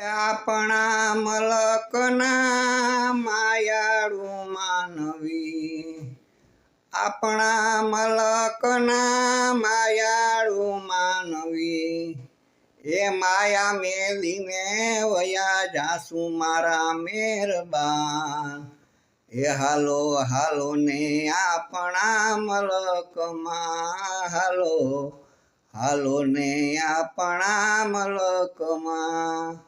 આપણા મલકના માયાળુ માનવી, આપણા મલકના માયાળુ માનવી, એ માયા મેલીને વયા જાસુ મારા મહેરબાન. એ હાલો હાલો ને આપણા મલકમાં, હાલો હાલો ને આપણા મલકમાં.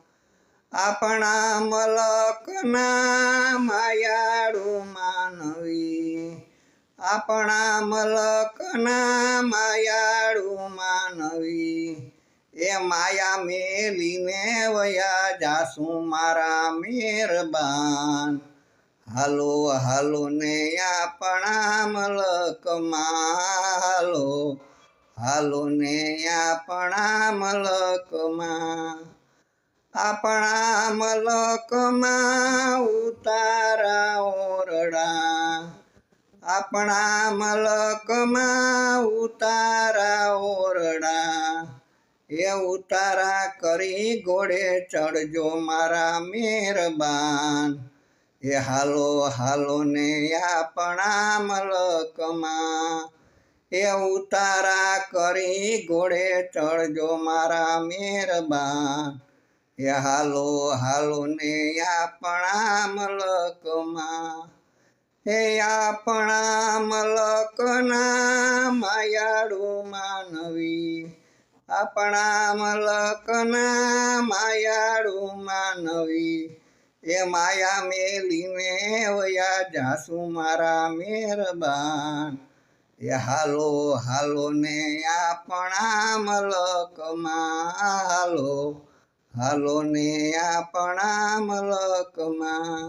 આપણા મલકના માયાળુ માનવી, આપણા મલકના માયાળુ માનવી, એ માયા મેલીને વયા જાસુ મારા મહેરબાન. હાલો હાલો ને આપણા મલકમાં, હાલો હાલો ને આપણા મલકમાં. આપણા મલકમાં ઉતારા ઓરડા, આપણા મલકમાં ઉતારા ઓરડા, એ ઉતારા કરી ઘોડે ચડજો મારા મહેરબાન. એ હાલો હાલો ને આપણા મલકમાં, એ ઉતારા કરી ઘોડે ચડજો મારા મહેરબાન. એ હાલો હાલો ને આપણા મલકમાં. એ આપણા મલકના માયાળુ માનવી, આપણા મલકના માયાળુ માનવી, એ માયા મેલીને વયા જાસુ મારા મહેરબાન. એ હાલો હાલો ને આપણા મલકમાં, હાલો હાલો ને આપણા મલકમાં.